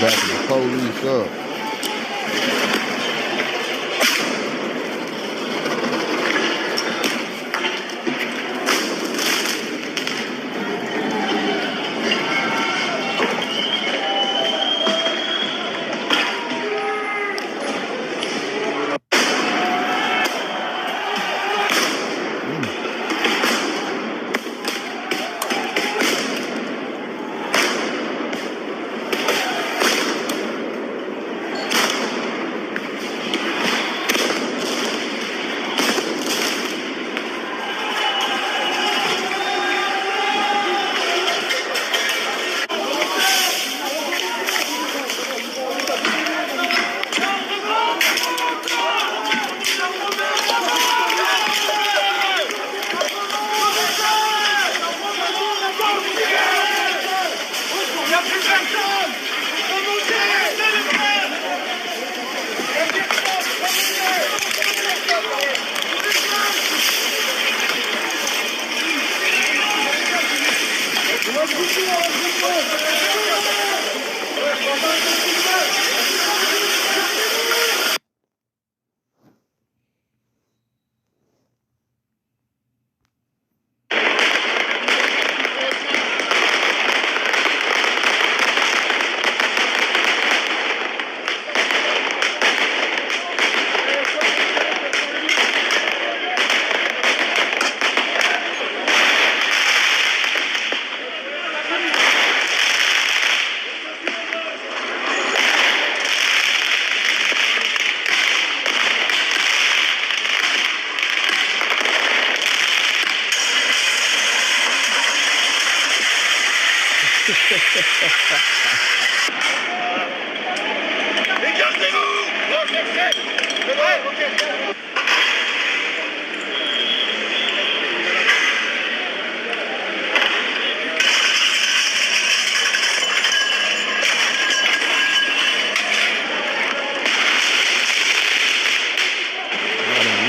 backing the police up.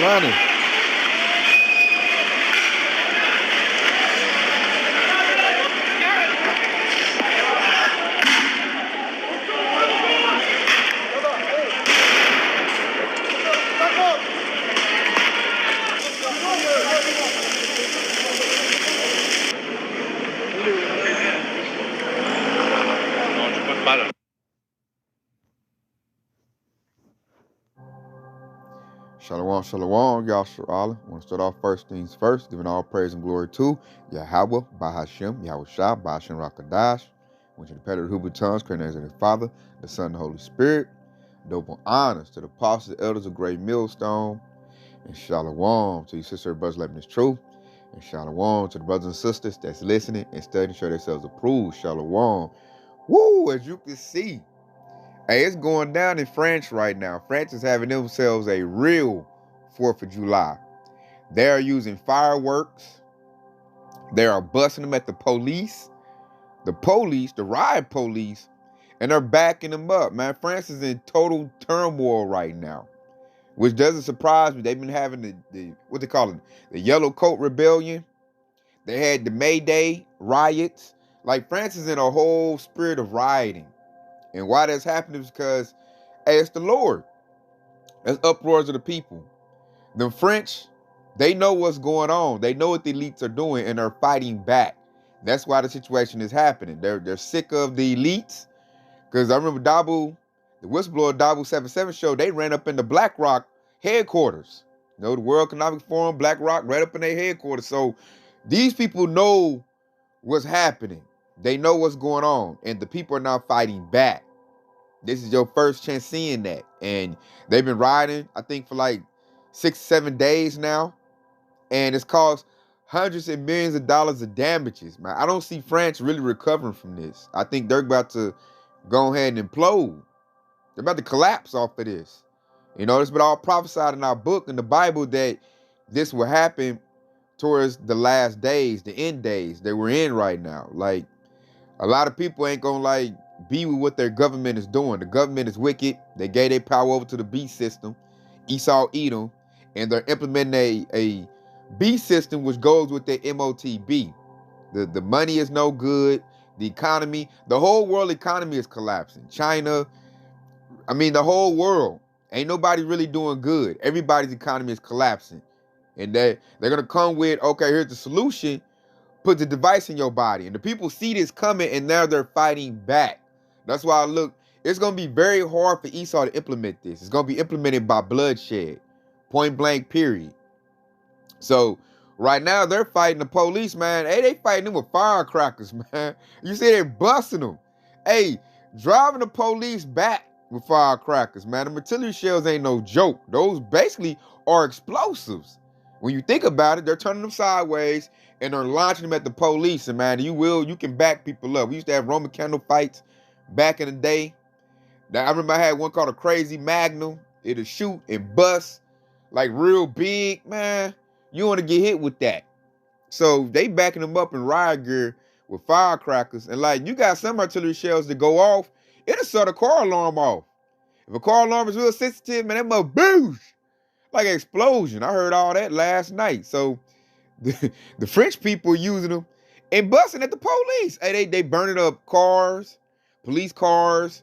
Running. Shalom, shalom, Yahshua Allah. I want to start off first things first, giving all praise and glory to Yahweh, Bahashem, Yahweh Shah, Bahashem Rakadash. I want you to pay the Hebrew tongues, creating as the Father, the Son, and the Holy Spirit. Double honors to the apostles, the elders of Great Millstone. And shalom to you sister brothers living this truth. And shalom to the brothers and sisters that's listening and studying, show themselves approved. Shalom. Woo, as you can see. Hey, it's going down in France right now. France is having themselves a real 4th of July. They are using fireworks. They are busting them at the police. The riot police, and they're backing them up, man. France is in total turmoil right now, which doesn't surprise me. They've been having the what they call it, the Yellow Coat Rebellion. They had the May Day riots. Like, France is in a whole spirit of rioting. And why that's happening is because, hey, it's the Lord. It's uproars of the people. The French, they know what's going on. They know what the elites are doing, and they're fighting back. That's why the situation is happening. They're sick of the elites. Because I remember Dabu, the whistleblower Dabu 77 show, they ran up in the BlackRock headquarters. You know, the World Economic Forum, BlackRock, right up in their headquarters. So these people know what's happening. They know what's going on, and the people are now fighting back. This is your first chance seeing that. And they've been riding, I think, for like 6-7 days now. And it's caused hundreds of millions of dollars of damages, man. I don't see France really recovering from this. I think they're about to go ahead and implode. They're about to collapse off of this. You know, it's been all prophesied in our book, in the Bible, that this will happen towards the last days, the end days that we're in right now. Like, a lot of people ain't gonna like be with what their government is doing. The government is wicked. They gave their power over to the beast system, Esau, Edom, and they're implementing a beast system which goes with their MOTB. The money is no good. The economy, the whole world economy is collapsing. China, I mean, the whole world. Ain't nobody really doing good. Everybody's economy is collapsing. And they're going to come with, okay, here's the solution. Put the device in your body. And the people see this coming, and now they're fighting back. That's why it's going to be very hard for Esau to implement this. It's going to be implemented by bloodshed. Point blank, period. So right now they're fighting the police, man. Hey, they fighting them with firecrackers, man. You see they busting them. Hey, driving the police back with firecrackers, man. The artillery shells ain't no joke. Those basically are explosives. When you think about it, they're turning them sideways and they're launching them at the police. And man, you can back people up. We used to have Roman candle fights back in the day. Now, I remember I had one called a Crazy Magnum. It'll shoot and bust like real big, man. You want to get hit with that. So they backing them up in riot gear with firecrackers. And like, you got some artillery shells that go off, it'll set a car alarm off. If a car alarm is real sensitive, man, that mother boosh. Like an explosion. I heard all that last night. So the French people using them and busting at the police. Hey, they burning up cars, police cars,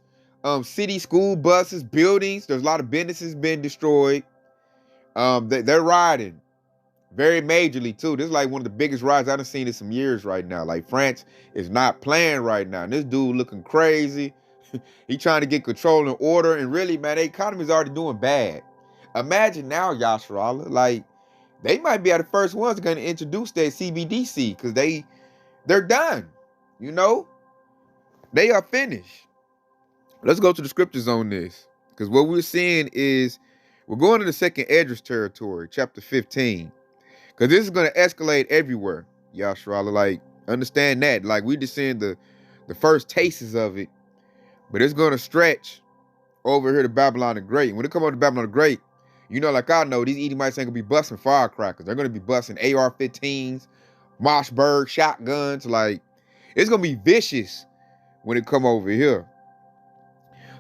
city school buses, buildings. There's a lot of businesses being destroyed. They're rioting very majorly too. This is like one of the biggest riots I've seen in some years right now. Like France is not playing right now. And this dude looking crazy. He trying to get control and order. And really, man, the economy's already doing bad. Imagine now, Yasharala, like they might be the first ones going to introduce that CBDC because they're done. You know, they are finished. Let's go to the scriptures on this, because what we're seeing is we're going to the second Esdras territory, chapter 15, because this is going to escalate everywhere, Yasharala. Like, understand that. Like, we just seeing the first tastes of it, but it's going to stretch over here to Babylon the Great. When it comes over to Babylon the Great, you know, like I know, these Edomites ain't gonna be busting firecrackers. They're gonna be busting AR-15s, Mossberg shotguns. Like, it's gonna be vicious when it come over here.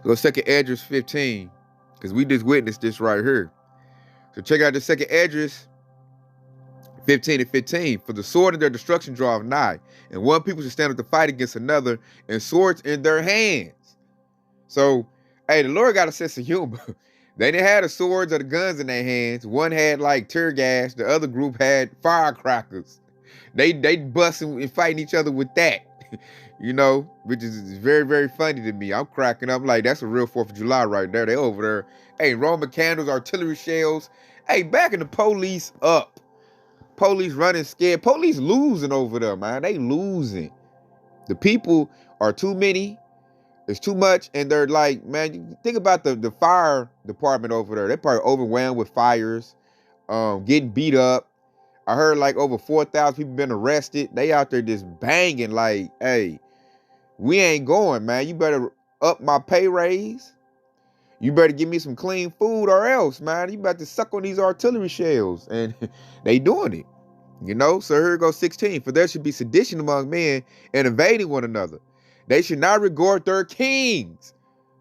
So second Esdras 15, because we just witnessed this right here. So check out the second Esdras 15 and 15. For the sword of their destruction draweth nigh, and one people should stand up to fight against another, and swords in their hands. So, hey, the Lord got a sense of humor. They didn't have the swords or the guns in their hands. One had like tear gas. The other group had firecrackers. They busting and fighting each other with that, you know, which is very, very funny to me. I'm cracking up like that's a real 4th of July right there. They over there. Hey, Roman candles, artillery shells. Hey, backing the police up. Police running scared. Police losing over there, man. They losing. The people are too many. It's too much, and they're like, man, you think about the fire department over there. They're probably overwhelmed with fires, getting beat up. I heard like over 4,000 people been arrested. They out there just banging like, hey, we ain't going, man. You better up my pay raise. You better give me some clean food or else, man. You about to suck on these artillery shells. And they doing it, you know? So here goes 16. For there should be sedition among men and invading one another. They should not regard their kings,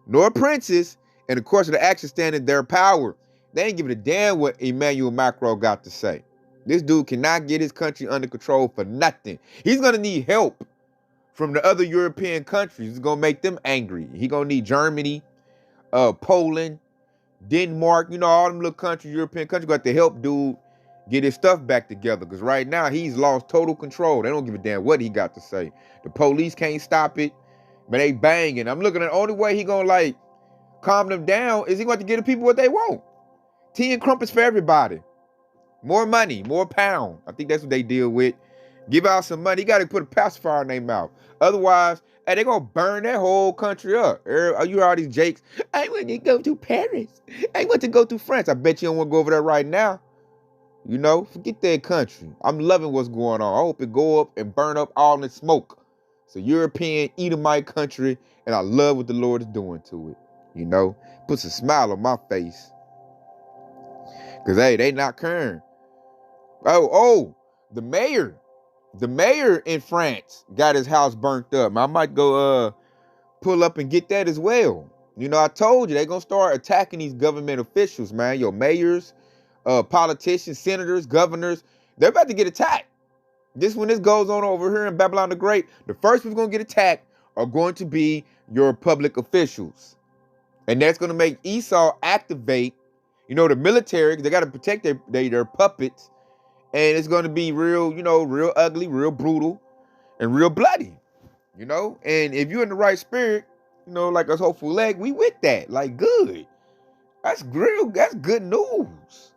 nor princes, and of course the action stand in their power. They ain't giving a damn what Emmanuel Macron got to say. This dude cannot get his country under control for nothing. He's going to need help from the other European countries. It's going to make them angry. He going to need Germany, Poland, Denmark, you know, all them little countries, European countries, got to help dude get his stuff back together. Because right now, he's lost total control. They don't give a damn what he got to say. The police can't stop it, but they banging. I'm looking at the only way he going to, like, calm them down is he going to give the people what they want. Tea and crumpets for everybody. More money, more pound. I think that's what they deal with. Give out some money. You got to put a pacifier in their mouth. Otherwise, hey, they're going to burn that whole country up. You hear all these jakes. I want to go to Paris. I want to go to France. I bet you don't want to go over there right now. You know, forget that country. I'm loving what's going on. I hope it go up and burn up all in the smoke. It's a European Edomite country, and I love what the Lord is doing to it. You know, puts a smile on my face. Because, hey, they not caring. Oh, the mayor in France got his house burnt up. I might go pull up and get that as well. You know, I told you, they're going to start attacking these government officials, man. Your mayors, politicians, senators, governors, they're about to get attacked. When this goes on over here in Babylon the Great, the first one's going to get attacked are going to be your public officials. And that's going to make Esau activate, the military. They got to protect their puppets. And it's going to be real, real ugly, real brutal, and real bloody, And if you're in the right spirit, like us hopeful leg, we with that. Like, good. That's good news.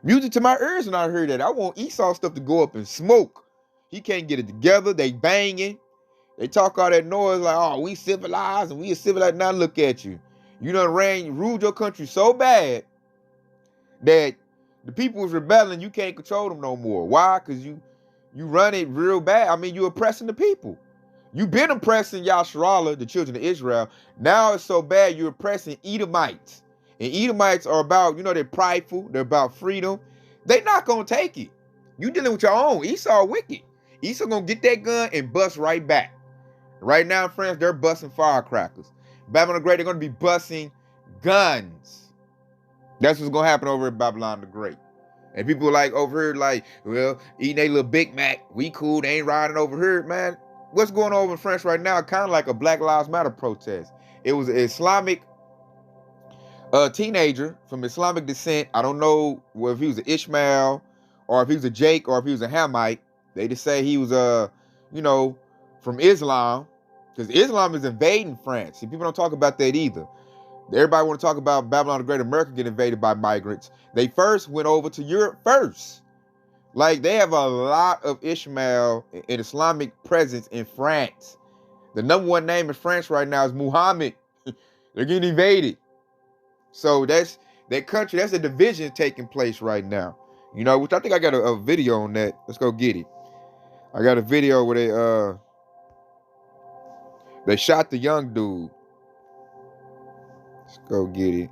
Music to my ears when I heard that. I want Esau stuff to go up in smoke. He can't get it together. They banging. They talk all that noise like, oh, we civilized and we are civilized. Now look at you. You done ruled your country so bad that the people was rebelling. You can't control them no more. Why? Because you run it real bad. I mean, you oppressing the people. You've been oppressing Yasharallah, the children of Israel. Now it's so bad you're oppressing Edomites. And Edomites are about, they're prideful. They're about freedom. They're not going to take it. You dealing with your own. Esau wicked. Esau going to get that gun and bust right back. Right now in France, they're busting firecrackers. Babylon the Great, they're going to be busting guns. That's what's going to happen over at Babylon the Great. And people like over here like, well, eating a little Big Mac. We cool. They ain't riding over here, man. What's going on over in France right now? Kind of like a Black Lives Matter protest. It was an Islamic teenager from Islamic descent. I don't know if he was an Ishmael or if he was a Jake or if he was a Hamite. They just say he was from Islam, because Islam is invading France. See, people don't talk about that either. Everybody want to talk about Babylon the Great, America getting invaded by migrants. They first went over to Europe first. Like, they have a lot of Ishmael and Islamic presence in France. The number one name in France right now is Muhammad. They're getting invaded. So that's that country. That's a division taking place right now. Which I think I got a video on that. Let's go get it. I got a video where they shot the young dude. Let's go get it.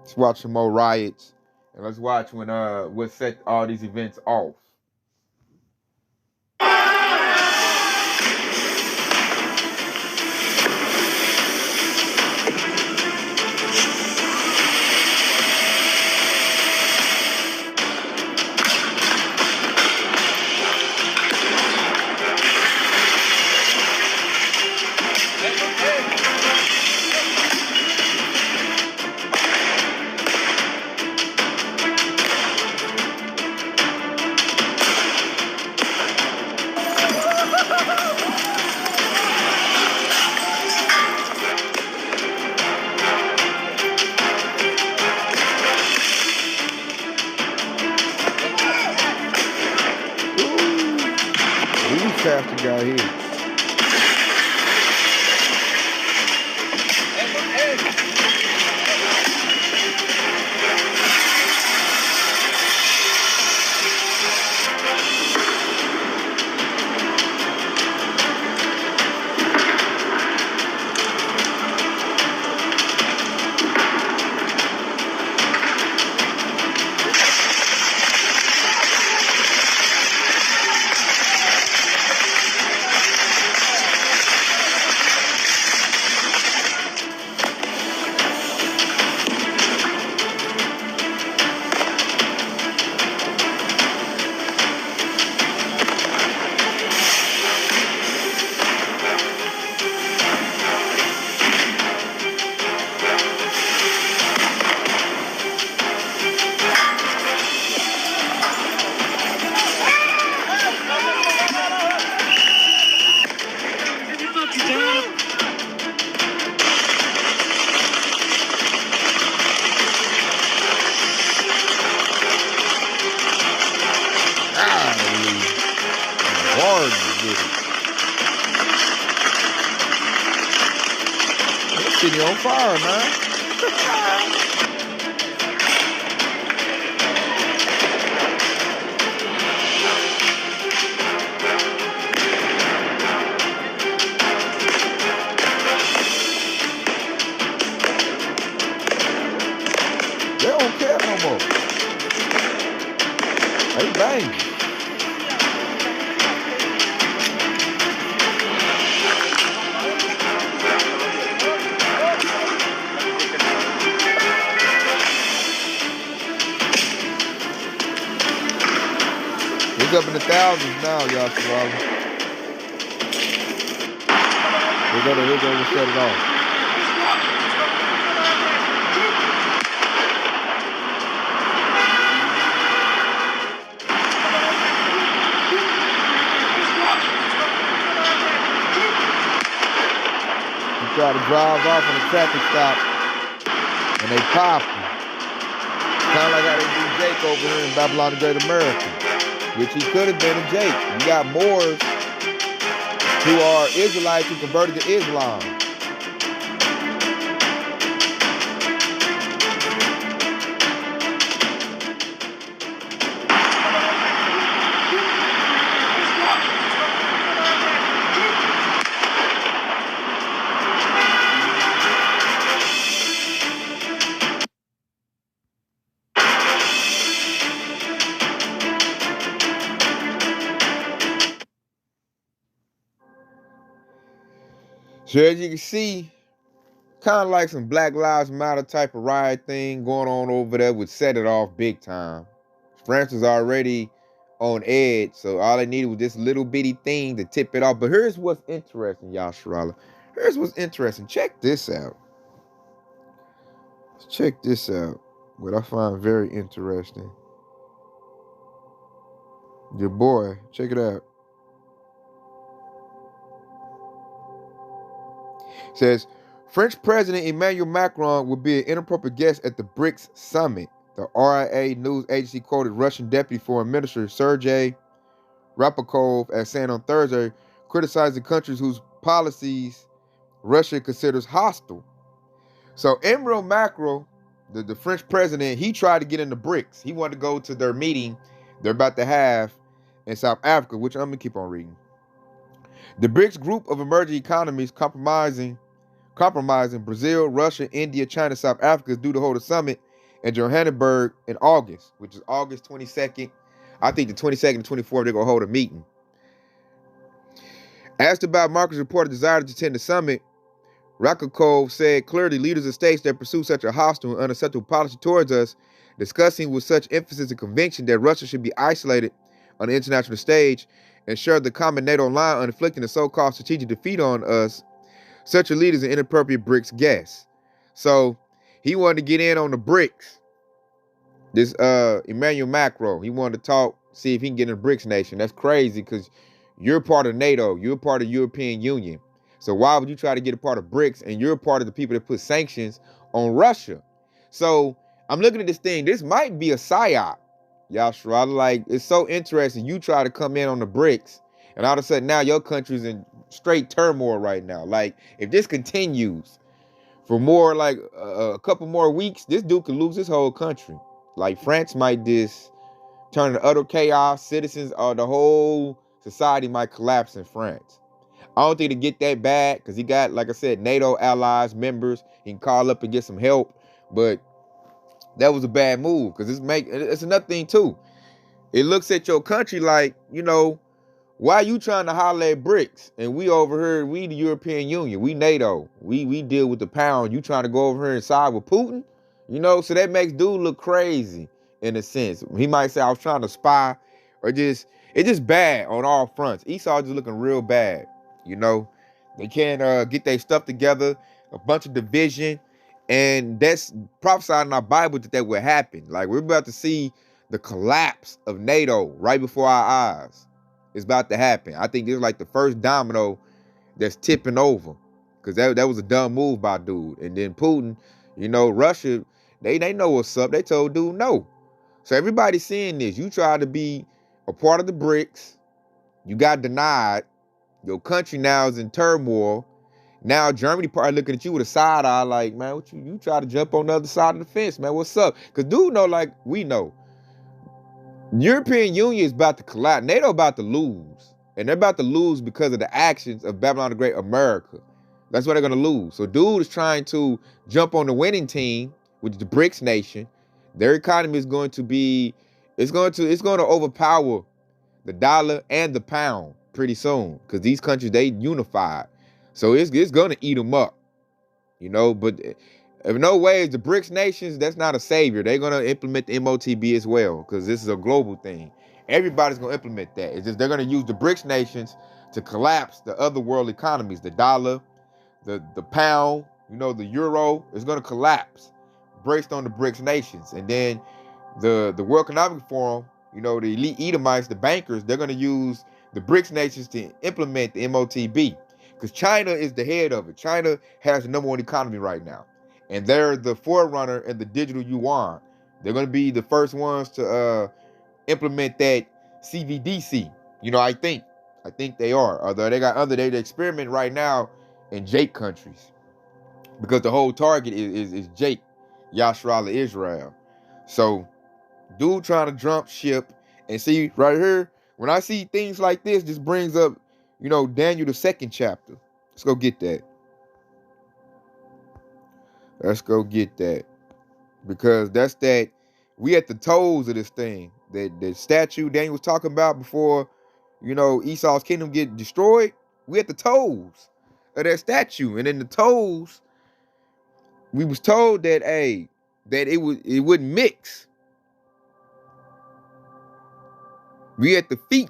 Let's watch some more riots. And let's watch when what set all these events off. Pastor guy here. City on fire, man. They don't care no more. They bang. It's up in the thousands now, y'all. Here go, we'll set it off. You try to drive off on a traffic stop, and they pop you. Kind of like how they do Jake over here in Babylon the Great America, which he could have been a Jake. You got Moors who are Israelites who converted to Islam. So as you can see, kind of like some Black Lives Matter type of riot thing going on over there would set it off big time. France was already on edge, so all they needed was this little bitty thing to tip it off. But here's what's interesting, Yasharala. Here's what's interesting. Check this out. Check this out. What I find very interesting. Your boy, check it out. Says, French President Emmanuel Macron will be an inappropriate guest at the BRICS summit. The RIA news agency quoted Russian Deputy Foreign Minister Sergei Ryabkov as saying on Thursday, criticizing countries whose policies Russia considers hostile. So Emmanuel Macron, the French president, he tried to get in the BRICS. He wanted to go to their meeting they're about to have in South Africa, which I'm going to keep on reading. The BRICS group of emerging economies compromising Brazil, Russia, India, China, South Africa is due to hold a summit in Johannesburg in August, which is August 22nd. I think the 22nd and 24th, they're going to hold a meeting. Asked about Macron's reported desire to attend the summit, Ryabkov said clearly leaders of states that pursue such a hostile and unacceptable policy towards us, discussing with such emphasis and conviction that Russia should be isolated on the international stage, ensure the common NATO line on inflicting a so-called strategic defeat on us, such a leader is an inappropriate BRICS guest. So he wanted to get in on the BRICS. This Emmanuel Macron, he wanted to talk, see if he can get in the BRICS nation. That's crazy because you're part of NATO. You're part of the European Union. So why would you try to get a part of BRICS and you're part of the people that put sanctions on Russia? So I'm looking at this thing. This might be a psyop. Yashra, like, it's so interesting. You try to come in on the BRICS and all of a sudden now your country's in straight turmoil right now. Like, if this continues for more, like a couple more weeks, this dude could lose his whole country. Like, France might just turn to utter chaos. Citizens or the whole society might collapse in France. I don't think to get that bad because he got, like I said, NATO allies, members. He can call up and get some help. But that was a bad move because it's another thing too. It looks at your country like, you know, why are you trying to holler at BRICS? And we over here, we the European Union, we NATO, we deal with the pound. You trying to go over here and side with Putin? You know, so that makes dude look crazy in a sense. He might say I was trying to spy, or it's just bad on all fronts. Esau just looking real bad. You know, they can't get their stuff together, a bunch of division, and that's prophesied in our Bible that would happen. Like, we're about to see the collapse of NATO right before our eyes. It's about to happen. I think this is like the first domino that's tipping over, because that was a dumb move by dude. And then Putin, you know, Russia, they know what's up. They told dude no. So everybody's seeing this. You try to be a part of the BRICS, you got denied. Your country now is in turmoil. Now Germany probably looking at you with a side eye like, man, what you try to jump on the other side of the fence, man, what's up? Because dude know, like we know, European Union is about to collapse. NATO about to lose. And they're about to lose because of the actions of Babylon the Great America. That's why they're going to lose. So dude is trying to jump on the winning team, which is the BRICS nation. Their economy is going to be, it's going to overpower the dollar and the pound pretty soon, because these countries, they unified. So it's going to eat them up, you know. But in no way is the BRICS nations, that's not a savior. They're going to implement the MOTB as well, because this is a global thing. Everybody's going to implement that. It's just they're going to use the BRICS nations to collapse the other world economies. The dollar, the pound, the euro is going to collapse based on the BRICS nations. And then the World Economic Forum, the elite Edomites, the bankers, they're going to use the BRICS nations to implement the MOTB. Because China is the head of it. China has the #1 economy right now. And they're the forerunner in the digital yuan. They're going to be the first ones to implement that CVDC. I think they are. Although they experiment right now in Jake countries. Because the whole target is Jake, Yashrala Israel. So, dude trying to jump ship. And see, right here, when I see things like this brings up, Daniel, the 2nd chapter. Let's go get that. Let's go get that. Because that's that, we at the toes of this thing. That statue Daniel was talking about before, Esau's kingdom get destroyed. We at the toes of that statue. And in the toes, we was told that, that it wouldn't mix. We at the feet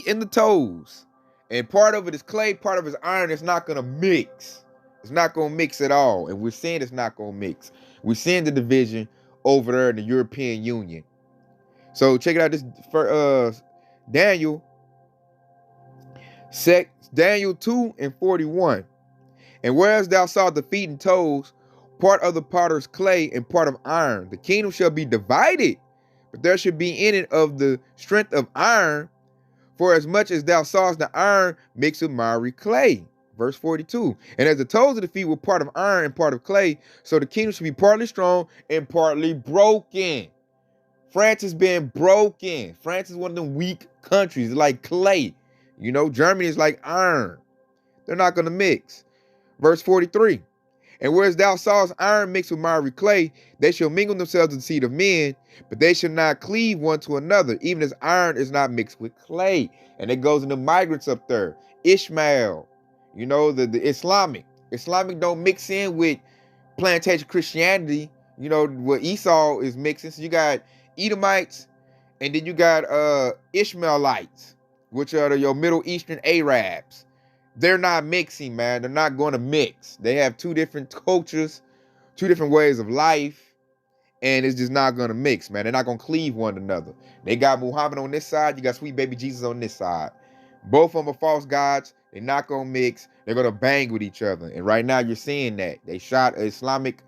and the toes. And part of it is clay, part of it is iron. It's not going to mix. It's not going to mix at all. And we're seeing it's not going to mix. We're seeing the division over there in the European Union. So check it out. This for Daniel 2:41. And whereas thou sawest the feet and toes, part of the potter's clay and part of iron, the kingdom shall be divided, but there should be in it of the strength of iron, for as much as thou sawest the iron mixed with miry clay. Verse 42. And as the toes of the feet were part of iron and part of clay, so the kingdom should be partly strong and partly broken. France is being broken. France is one of them weak countries. It's like clay. Germany is like iron. They're not going to mix. Verse 43. And whereas thou sawest iron mixed with miry clay, they shall mingle themselves with the seed of men, but they shall not cleave one to another, even as iron is not mixed with clay. And it goes into migrants up there. Ishmael, the Islamic. Islamic don't mix in with plantation Christianity, what Esau is mixing. So you got Edomites, and then you got Ishmaelites, which are your Middle Eastern Arabs. They're not mixing, man. They're not going to mix. They have two different cultures, two different ways of life, and it's just not going to mix, man. They're not going to cleave one another. They got Muhammad on this side. You got sweet baby Jesus on this side. Both of them are false gods. They're not going to mix. They're going to bang with each other. And right now you're seeing that. They shot an Islamic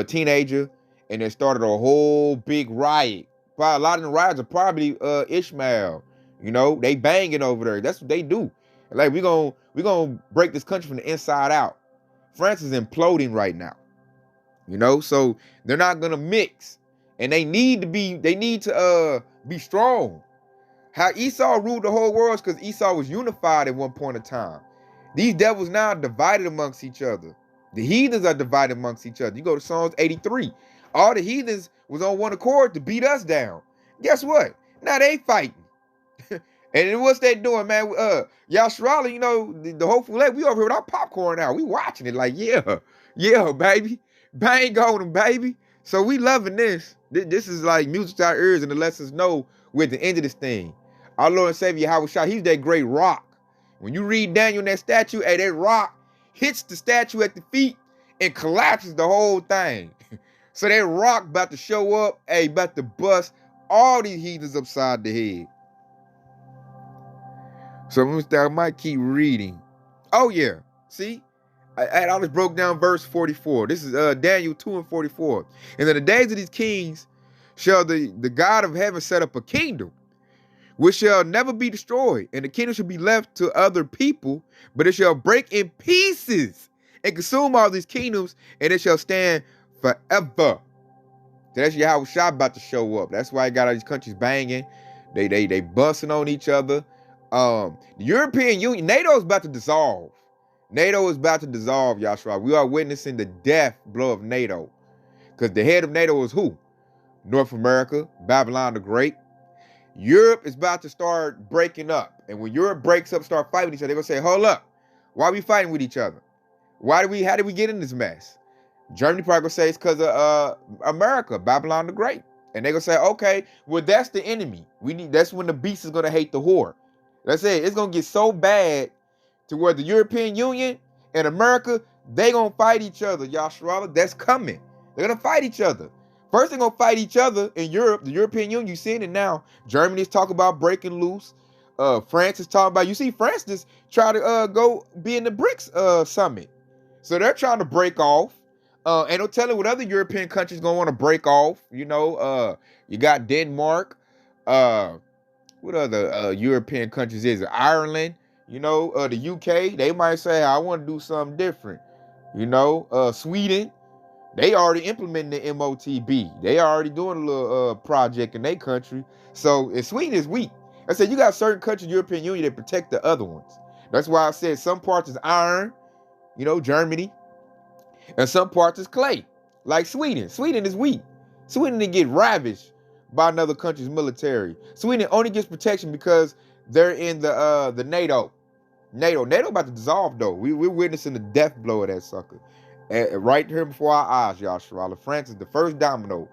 teenager, and they started a whole big riot. But a lot of the riots are probably Ishmael. They banging over there. That's what they do. Like, we're gonna break this country from the inside out. France is imploding right now. So they're not gonna mix. And they need to be strong. How Esau ruled the whole world is because Esau was unified at one point in time. These devils now are divided amongst each other. The heathens are divided amongst each other. You go to Psalms 83. All the heathens was on one accord to beat us down. Guess what? Now they fighting. And what's they doing, man? Yashrala, the whole foulet, we over here with our popcorn now. We watching it like, yeah, baby. Bang on them, baby. So we loving this. This is like music to our ears, and it lets us know we're at the end of this thing. Our Lord and Savior, Yahweh, he's that great rock. When you read Daniel in that statue, that rock hits the statue at the feet and collapses the whole thing. So that rock about to show up, about to bust all these heathens upside the head. So I might keep reading. Oh, yeah. See? I just broke down verse 44. This is Daniel 2:44. And in the days of these kings shall the God of heaven set up a kingdom, which shall never be destroyed. And the kingdom shall be left to other people, but it shall break in pieces and consume all these kingdoms, and it shall stand forever. So that's Yahweh Shah about to show up. That's why I got all these countries banging. They busting on each other. The European Union, NATO is about to dissolve. NATO is about to dissolve, Yahshua. We are witnessing the death blow of NATO. Because the head of NATO is who? North America, Babylon the Great. Europe is about to start breaking up. And when Europe breaks up, start fighting each other, they're going to say, hold up. Why are we fighting with each other? How did we get in this mess? Germany probably going to say it's because of America, Babylon the Great. And they're gonna say, okay, well, that's the enemy. That's when the beast is gonna hate the whore. That's it. It's gonna get so bad to where the European Union and America, they gonna fight each other, Yasharala. That's coming. They're gonna fight each other. First, they're gonna fight each other in Europe, the European Union. You're seeing it now. Germany's talking about breaking loose. France is talking about, you see, France just try to go be in the BRICS summit. So they're trying to break off. Ain't no telling what other European countries gonna want to break off. You got Denmark. What other European countries is it? Ireland. The UK. They might say, I want to do something different. Sweden. They already implementing the MOTB. They already doing a little project in their country. So, and Sweden is weak. I said, you got certain countries, European Union, that protect the other ones. That's why I said some parts is iron, Germany, and some parts is clay, like Sweden. Sweden is weak. Sweden didn't get ravished by another country's military. Sweden only gets protection because they're in the NATO. NATO about to dissolve, though. We're witnessing the death blow of that sucker. Right here before our eyes, Yasharala. France is the first domino.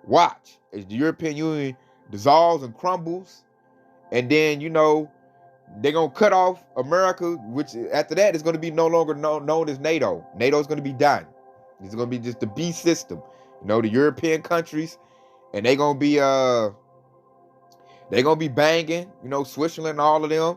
Watch as the European Union dissolves and crumbles. And then, they're going to cut off America, which after that is going to be no longer known as NATO. NATO is going to be done. It's going to be just the B system. The European countries, and they're going to be banging, Switzerland and all of them.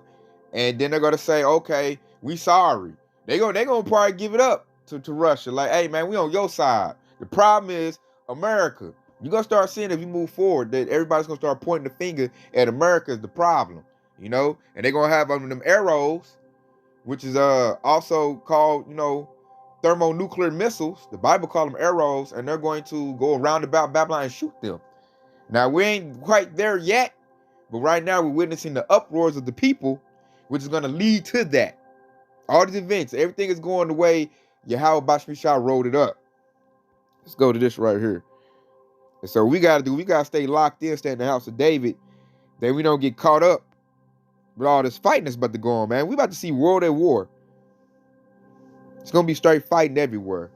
And then they're going to say, okay, we sorry. They're going to probably give it up to Russia. Like, hey, man, we on your side. The problem is America. You're going to start seeing if you move forward that everybody's going to start pointing the finger at America as the problem, and they're going to have them arrows, which is also called, thermonuclear missiles. The Bible calls them arrows, and they're going to go around about Babylon and shoot them. Now, we ain't quite there yet, but right now we're witnessing the uproars of the people, which is going to lead to that. All these events, everything is going the way Yahweh Bashmishah wrote it up. Let's go to this right here. And so we got to stay locked in, stay in the house of David, that we don't get caught up with all this fighting that's about to go on, man. We about to see world at war. It's going to be straight fighting everywhere.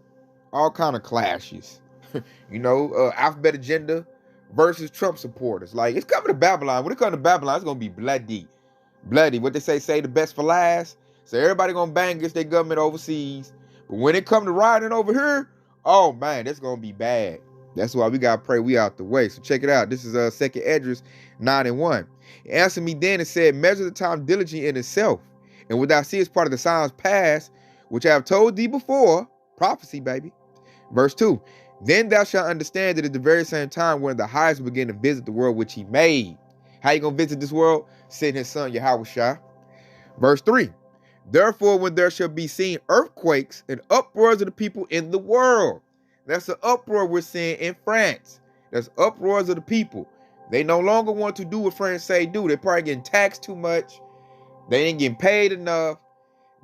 All kind of clashes. Alphabet agenda versus Trump supporters. Like, it's coming to Babylon. When it comes to Babylon, it's going to be bloody. Bloody. What they say the best for last. So everybody going to bang against their government overseas. But when it comes to rioting over here, oh, man, that's going to be bad. That's why we got to pray we out the way. So check it out. This is 2nd Esdras 9:1. He answered me then and said, measure the time diligently in itself. And what thou seest part of the signs past, which I have told thee before, prophecy, baby. Verse 2. Then thou shalt understand that at the very same time when the highest will begin to visit the world which he made. How you going to visit this world? Send his son, Yahweh. Verse 3. Therefore, when there shall be seen earthquakes and uproars of the people in the world. That's the uproar we're seeing in France. That's uproars of the people. They no longer want to do what France say do. They're probably getting taxed too much. They ain't getting paid enough.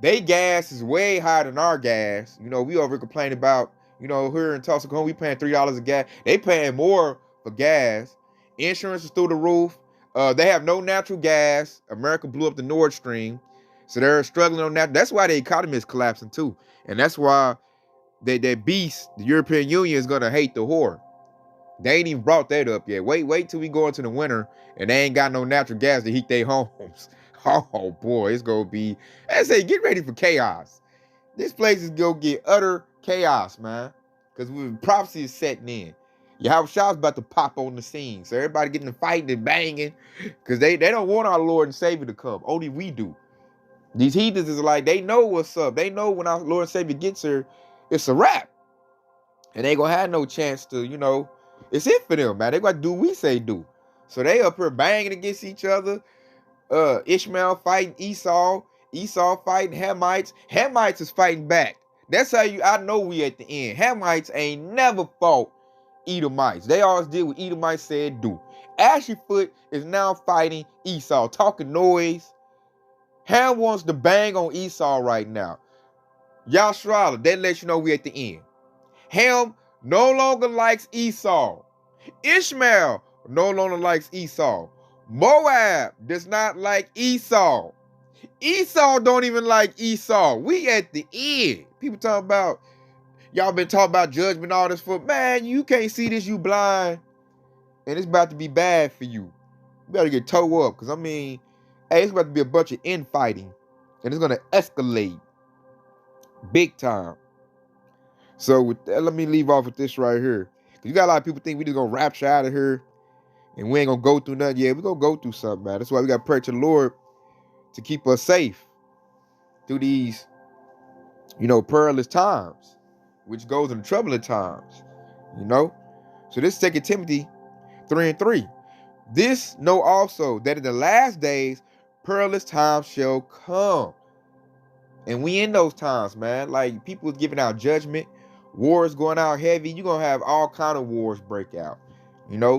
They gas is way higher than our gas. We over here complaining about, here in Tulsa, we paying $3 a gas. They paying more for gas. Insurance is through the roof. They have no natural gas. America blew up the Nord Stream. So they're struggling on that. That's why the economy is collapsing too. And that's why that beast, the European Union, is going to hate the whore. They ain't even brought that up yet. Wait till we go into the winter and they ain't got no natural gas to heat their homes. Oh, boy, it's going to be, I say, get ready for chaos. This place is going to get utter chaos, man, because prophecy is setting in. Yahweh Shah's about to pop on the scene. So everybody getting to fighting and banging because they don't want our Lord and Savior to come. Only we do. These heathens is like, they know what's up. They know when our Lord and Savior gets here, it's a wrap. And they ain't going to have no chance to, it's it for them, man. They got to do what we say do. So they up here banging against each other. Ishmael fighting Esau. Esau fighting Hamites. Hamites is fighting back. That's how I know we at the end. Hamites ain't never fought Edomites. They always did what Edomites said do. Asherfoot is now fighting Esau, talking noise. Ham wants to bang on Esau right now. Yashrala, that lets you know we at the end. Ham no longer likes Esau. Ishmael no longer likes Esau. Moab does not like Esau. Esau don't even like Esau. We at the end. People talking about, y'all been talking about judgment, all this for, man, you can't see this, you blind. And it's about to be bad for you. You better get toe up. Because, I mean, hey, it's about to be a bunch of infighting. And it's going to escalate big time. So, with that, let me leave off with this right here. Because you got a lot of people think we just going to rapture out of here. And we ain't going to go through nothing. Yeah, we're going to go through something, man. That's why we got to pray to the Lord to keep us safe through these, perilous times, which goes in troubling times, So this is 2 Timothy 3:3. This know also that in the last days perilous times shall come. And we in those times, man. Like, people is giving out judgment, wars going out heavy. You're going to have all kind of wars break out.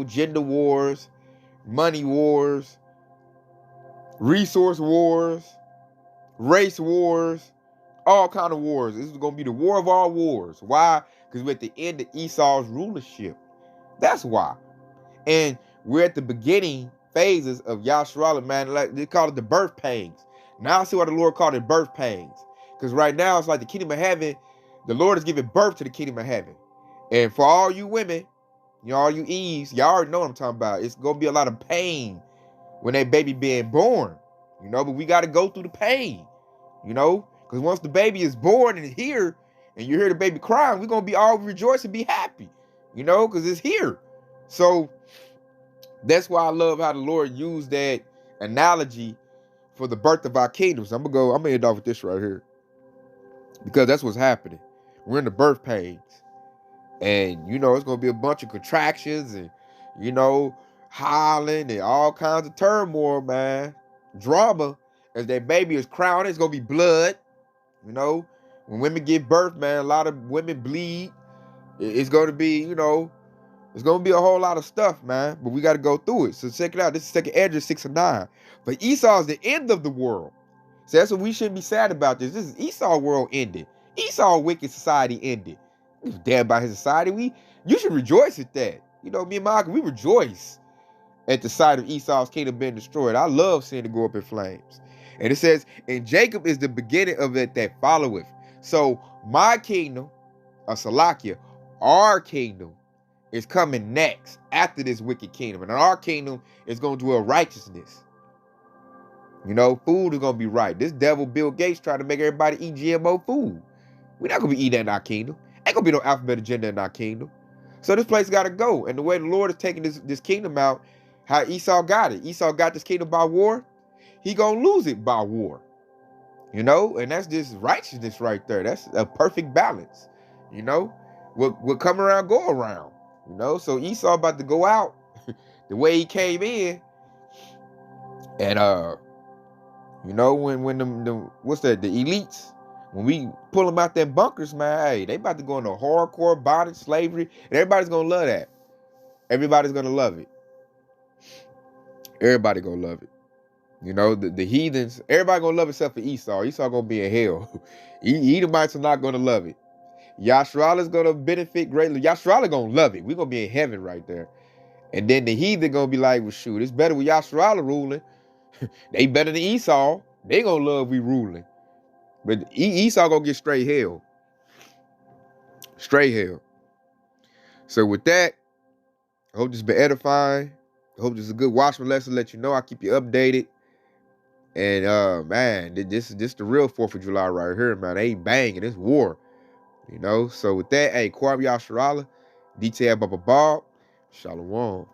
Gender wars, money wars, resource wars, race wars, all kind of wars. This is going to be the war of all wars. Why? Because we're at the end of Esau's rulership. That's why. And we're at the beginning phases of Yasharallah, man. Like, they call it the birth pangs. Now I see why the Lord called it birth pangs. Because right now it's like the kingdom of heaven. The Lord is giving birth to the kingdom of heaven. And for all you women, all you Eves, y'all already know what I'm talking about. It's going to be a lot of pain when that baby being born. But we got to go through the pain. Because once the baby is born and here, and you hear the baby crying, we're going to be all rejoice and be happy. Because it's here. So that's why I love how the Lord used that analogy for the birth of our kingdoms. I'm gonna end off with this right here, because that's what's happening. We're in the birth pains, and it's gonna be a bunch of contractions and hollering and all kinds of turmoil, man, drama. As that baby is crowning, it's gonna be blood. When women give birth, man, a lot of women bleed. It's gonna be, it's going to be a whole lot of stuff, man. But we got to go through it. So check it out. This is 2 Ezra 6:9. But Esau is the end of the world. So that's what we shouldn't be sad about this. This is Esau's world ended. Esau's wicked society ended. We damn about his society. You should rejoice at that. Me and my uncle, we rejoice at the sight of Esau's kingdom being destroyed. I love seeing it go up in flames. And it says, and Jacob is the beginning of it that followeth. So my kingdom, Salakia, our kingdom, is coming next after this wicked kingdom. And our kingdom is going to dwell righteousness. Food is going to be right. This devil Bill Gates trying to make everybody eat GMO food. We're not going to be eating that in our kingdom. Ain't going to be no alphabet agenda in our kingdom. So this place got to go. And the way the Lord is taking this kingdom out, how Esau got it. Esau got this kingdom by war. He going to lose it by war. And that's just righteousness right there. That's a perfect balance. What come around, go around. So Esau about to go out the way he came in. And when the what's that, the elites, when we pull them out them bunkers, man, hey, they about to go into hardcore bondage, slavery, and everybody's gonna love that. Everybody's gonna love it. Everybody gonna love it. The heathens, everybody gonna love it except for Esau. Esau gonna be in hell. Edomites are not gonna love it. Yasharallah is gonna benefit greatly. Yasharallah gonna love it. We're gonna be in heaven right there. And then the heathen gonna be like, well, shoot, it's better with Yasharallah ruling. They better than Esau. They gonna love we ruling. But Esau gonna get straight hell. Straight hell. So with that, I hope this has been edifying. I hope this is a good watchman lesson. Let you know I keep you updated. And man, this the real 4th of July right here, man. They ain't banging. It's war. So with that, hey, Kwame Yasharallah, detail Baba Bob, Shalom.